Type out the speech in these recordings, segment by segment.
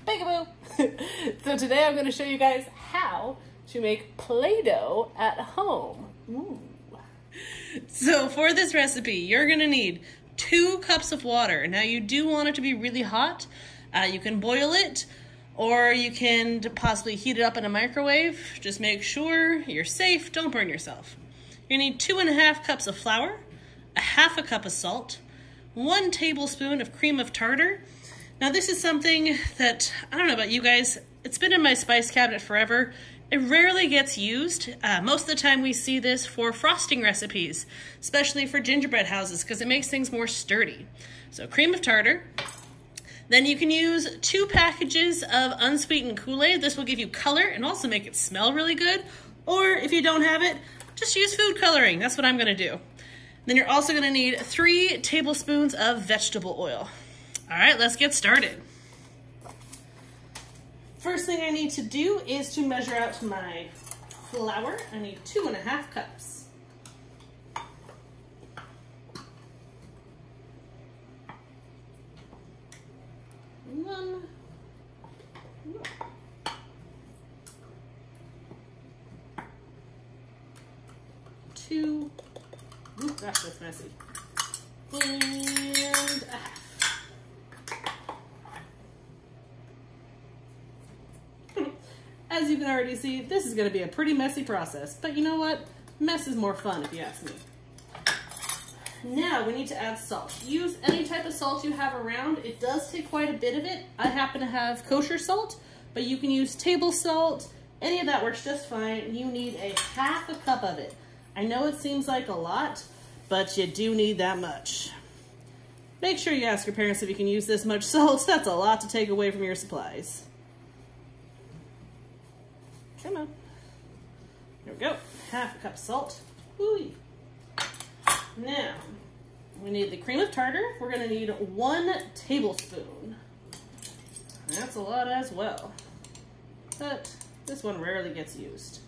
Peekaboo! So today I'm going to show you guys how to make Play-Doh at home. Ooh. So for this recipe, you're going to need 2 cups of water. Now you do want it to be really hot. You can boil it, or you can possibly heat it up in a microwave. Just make sure you're safe, don't burn yourself. You need 2.5 cups of flour, 1/2 cup of salt, 1 tablespoon of cream of tartar. Now this is something that, I don't know about you guys, it's been in my spice cabinet forever. It rarely gets used. Most of the time we see this for frosting recipes, especially for gingerbread houses, because it makes things more sturdy. So cream of tartar. Then you can use 2 packages of unsweetened Kool-Aid. This will give you color and also make it smell really good. Or if you don't have it, just use food coloring. That's what I'm gonna do. Then you're also gonna need 3 tablespoons of vegetable oil. All right, let's get started. First thing I need to do is to measure out my flour. I need 2.5 cups. One. 2. Ooh, gosh, that's messy. And 1/2. As you can already see, this is going to be a pretty messy process, but you know what? Mess is more fun if you ask me. Now we need to add salt. Use any type of salt you have around. It does take quite a bit of it. I happen to have kosher salt, but you can use table salt. Any of that works just fine. You need 1/2 cup of it. I know it seems like a lot, but you do need that much. Make sure you ask your parents if you can use this much salt. That's a lot to take away from your supplies. Come on. Here we go. 1/2 cup salt. Ooh. Now, we need the cream of tartar. We're going to need 1 tablespoon. That's a lot as well. But this one rarely gets used.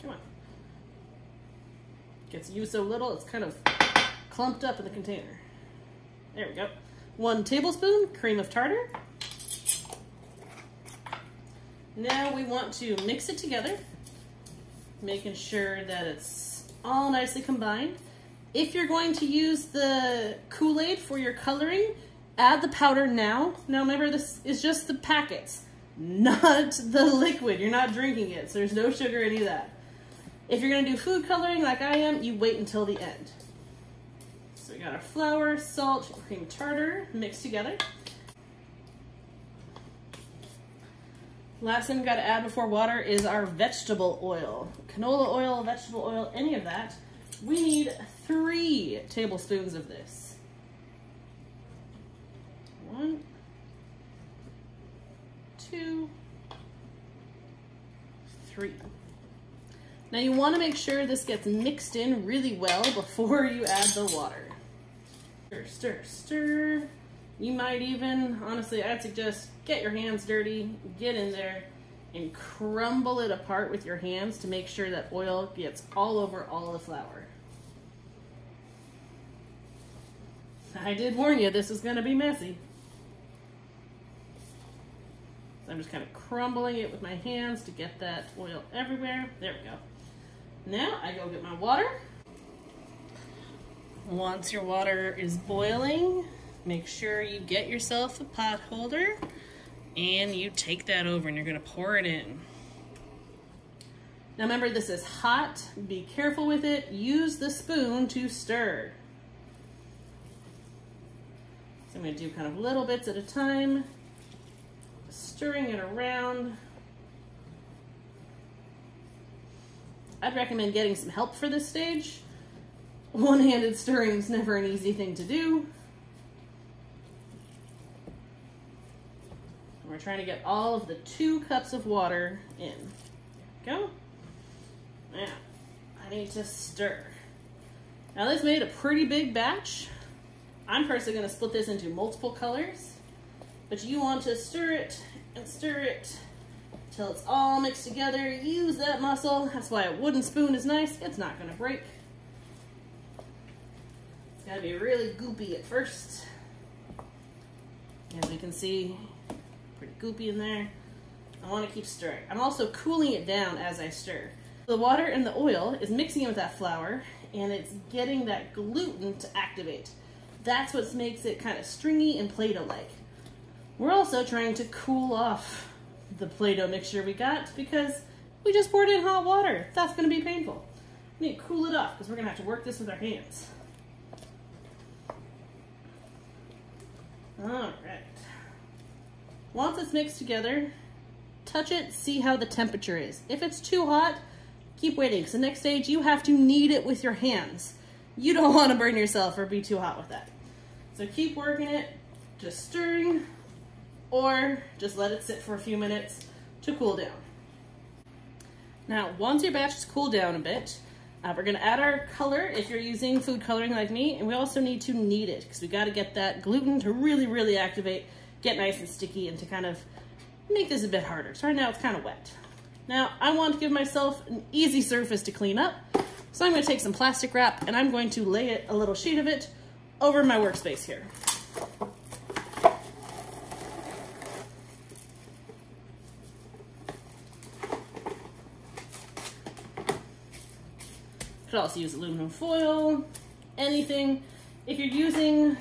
Come on. Gets used so little, it's kind of clumped up in the container. There we go. 1 tablespoon cream of tartar. Now we want to mix it together, making sure that it's all nicely combined. If you're going to use the Kool-Aid for your coloring, add the powder now. Now remember, this is just the packets, not the liquid. You're not drinking it, so there's no sugar, any of that. If you're gonna do food coloring like I am, you wait until the end. So we got our flour, salt, cream tartar mixed together. Last thing we gotta add before water is our vegetable oil. Canola oil, vegetable oil, any of that. We need 3 tablespoons of this. 1, 2, 3. Now you want to make sure this gets mixed in really well before you add the water. Stir, stir, stir. You might even, honestly, I'd suggest get your hands dirty, get in there, and crumble it apart with your hands to make sure that oil gets all over all the flour. I did warn you, this is going to be messy. So I'm just kind of crumbling it with my hands to get that oil everywhere. There we go. Now I go get my water. Once your water is boiling, make sure you get yourself a pot holder and you take that over and you're going to pour it in. Now remember, this is hot. Be careful with it. Use the spoon to stir. So I'm going to do kind of little bits at a time, stirring it around. I'd recommend getting some help for this stage. One-handed stirring is never an easy thing to do. We're trying to get all of the 2 cups of water in. Go. Now, I need to stir. Now this made a pretty big batch. I'm personally going to split this into multiple colors, but you want to stir it and stir it till it's all mixed together. Use that muscle. That's why a wooden spoon is nice. It's not going to break. gotta be really goopy at first. As we can see, pretty goopy in there. I want to keep stirring. I'm also cooling it down as I stir. The water and the oil is mixing in with that flour, and it's getting that gluten to activate. That's what makes it kind of stringy and Play-Doh-like. We're also trying to cool off the Play-Doh mixture we got because we just poured in hot water. That's going to be painful. We need to cool it off because we're going to have to work this with our hands. All right. Once it's mixed together, touch it, see how the temperature is. If it's too hot, keep waiting, because the next stage you have to knead it with your hands. You don't want to burn yourself or be too hot with that. So keep working it, just stirring, or just let it sit for a few minutes to cool down. Now, once your batch has cooled down a bit, we're going to add our color if you're using food coloring like me, and we also need to knead it because we got to get that gluten to really activate, get nice and sticky, and to kind of make this a bit harder. So right now it's kind of wet. Now I want to give myself an easy surface to clean up, so I'm going to take some plastic wrap and I'm going to lay it, a little sheet of it, over my workspace here. Could also use aluminum foil, anything. If you're using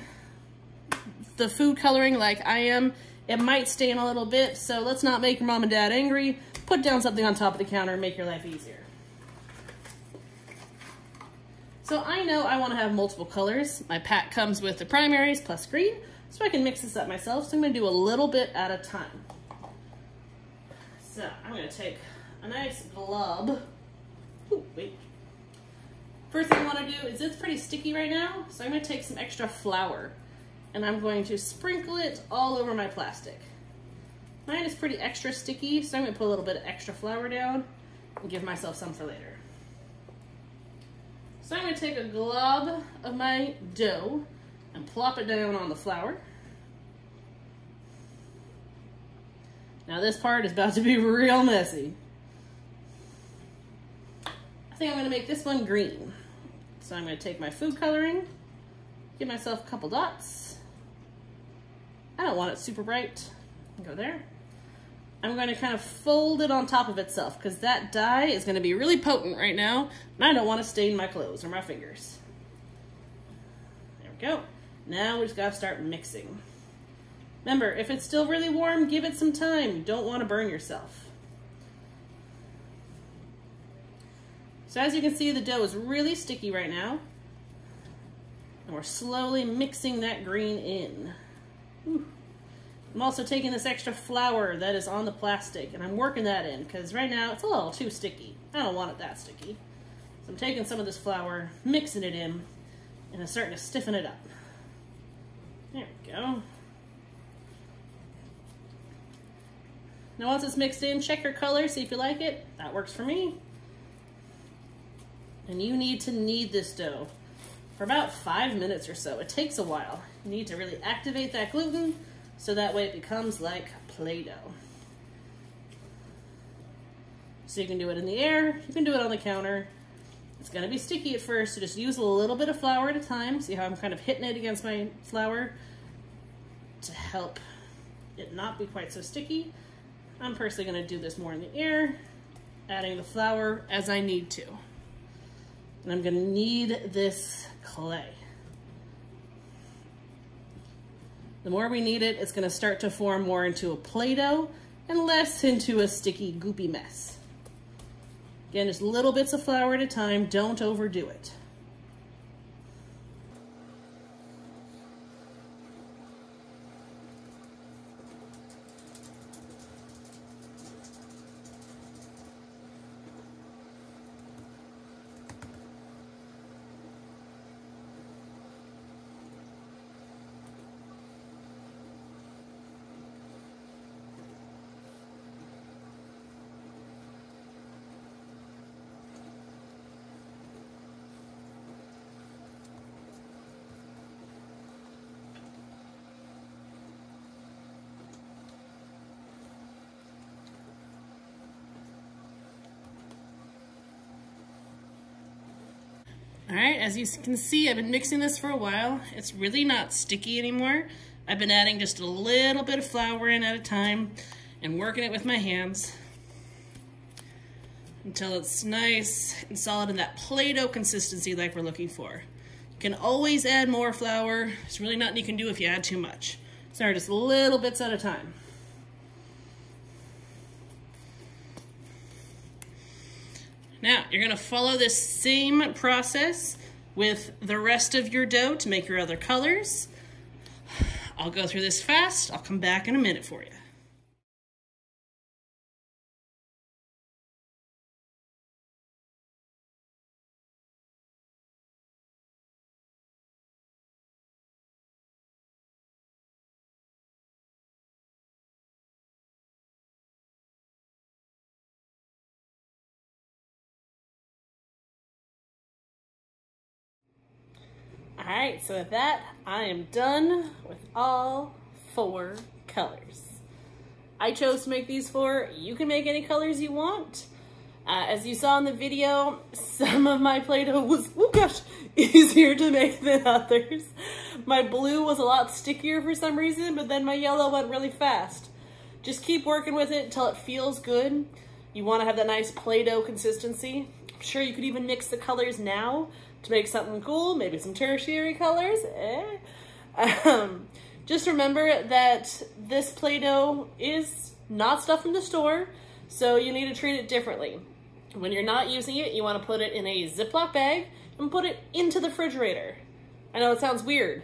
the food coloring like I am, it might stain a little bit, so let's not make your mom and dad angry. Put down something on top of the counter and make your life easier. So I know I want to have multiple colors. My pack comes with the primaries plus green, so I can mix this up myself. So I'm going to do a little bit at a time. So I'm going to take a nice glob. Ooh, wait. First thing I want to do is it's pretty sticky right now, so I'm going to take some extra flour and I'm going to sprinkle it all over my plastic. Mine is pretty extra sticky, so I'm going to put a little bit of extra flour down and give myself some for later. So I'm going to take a glob of my dough and plop it down on the flour. Now this part is about to be real messy. I think I'm going to make this one green. So I'm going to take my food coloring, give myself a couple dots. I don't want it super bright. Go there. I'm going to kind of fold it on top of itself because that dye is going to be really potent right now, and I don't want to stain my clothes or my fingers. There we go. Now we just got to start mixing. Remember, if it's still really warm, give it some time. You don't want to burn yourself. So as you can see, the dough is really sticky right now. And we're slowly mixing that green in. Ooh. I'm also taking this extra flour that is on the plastic and I'm working that in because right now it's a little too sticky. I don't want it that sticky. So I'm taking some of this flour, mixing it in, and I'm starting to stiffen it up. There we go. Now once it's mixed in, check your color, see if you like it. That works for me. And you need to knead this dough for about 5 minutes or so. It takes a while. You need to really activate that gluten so that way it becomes like Play-Doh. So you can do it in the air, you can do it on the counter. It's gonna be sticky at first, so just use a little bit of flour at a time. See how I'm kind of hitting it against my flour to help it not be quite so sticky. I'm personally gonna do this more in the air, adding the flour as I need to. And I'm gonna knead this clay. The more we knead it, it's gonna start to form more into a Play-Doh and less into a sticky, goopy mess. Again, just little bits of flour at a time, don't overdo it. All right, as you can see, I've been mixing this for a while. It's really not sticky anymore. I've been adding just a little bit of flour in at a time and working it with my hands until it's nice and solid in that Play-Doh consistency like we're looking for. You can always add more flour. There's really nothing you can do if you add too much. Start just little bits at a time. Now, you're gonna follow this same process with the rest of your dough to make your other colors. I'll go through this fast. I'll come back in a minute for you. All right, so with that, I am done with all 4 colors. I chose to make these 4. You can make any colors you want. As you saw in the video, some of my Play-Doh was, oh gosh, easier to make than others. My blue was a lot stickier for some reason, but then my yellow went really fast. Just keep working with it until it feels good. You want to have that nice Play-Doh consistency. I'm sure you could even mix the colors now to make something cool, maybe some tertiary colors. Just remember that this Play-Doh is not stuff from the store, so you need to treat it differently. When you're not using it, you want to put it in a Ziploc bag and put it into the refrigerator. I know it sounds weird,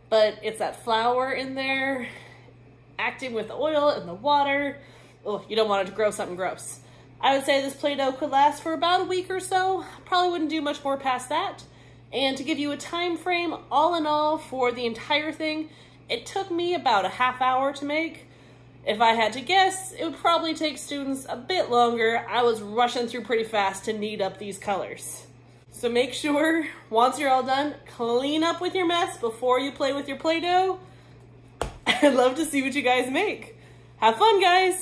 but it's that flour in there acting with the oil and the water. Oh, you don't want it to grow something gross. I would say this Play-Doh could last for about a week or so. Probably wouldn't do much more past that. And to give you a time frame, all in all, for the entire thing, it took me about a half hour to make. If I had to guess, it would probably take students a bit longer. I was rushing through pretty fast to knead up these colors. So make sure, once you're all done, clean up with your mess before you play with your Play-Doh. I'd love to see what you guys make. Have fun, guys!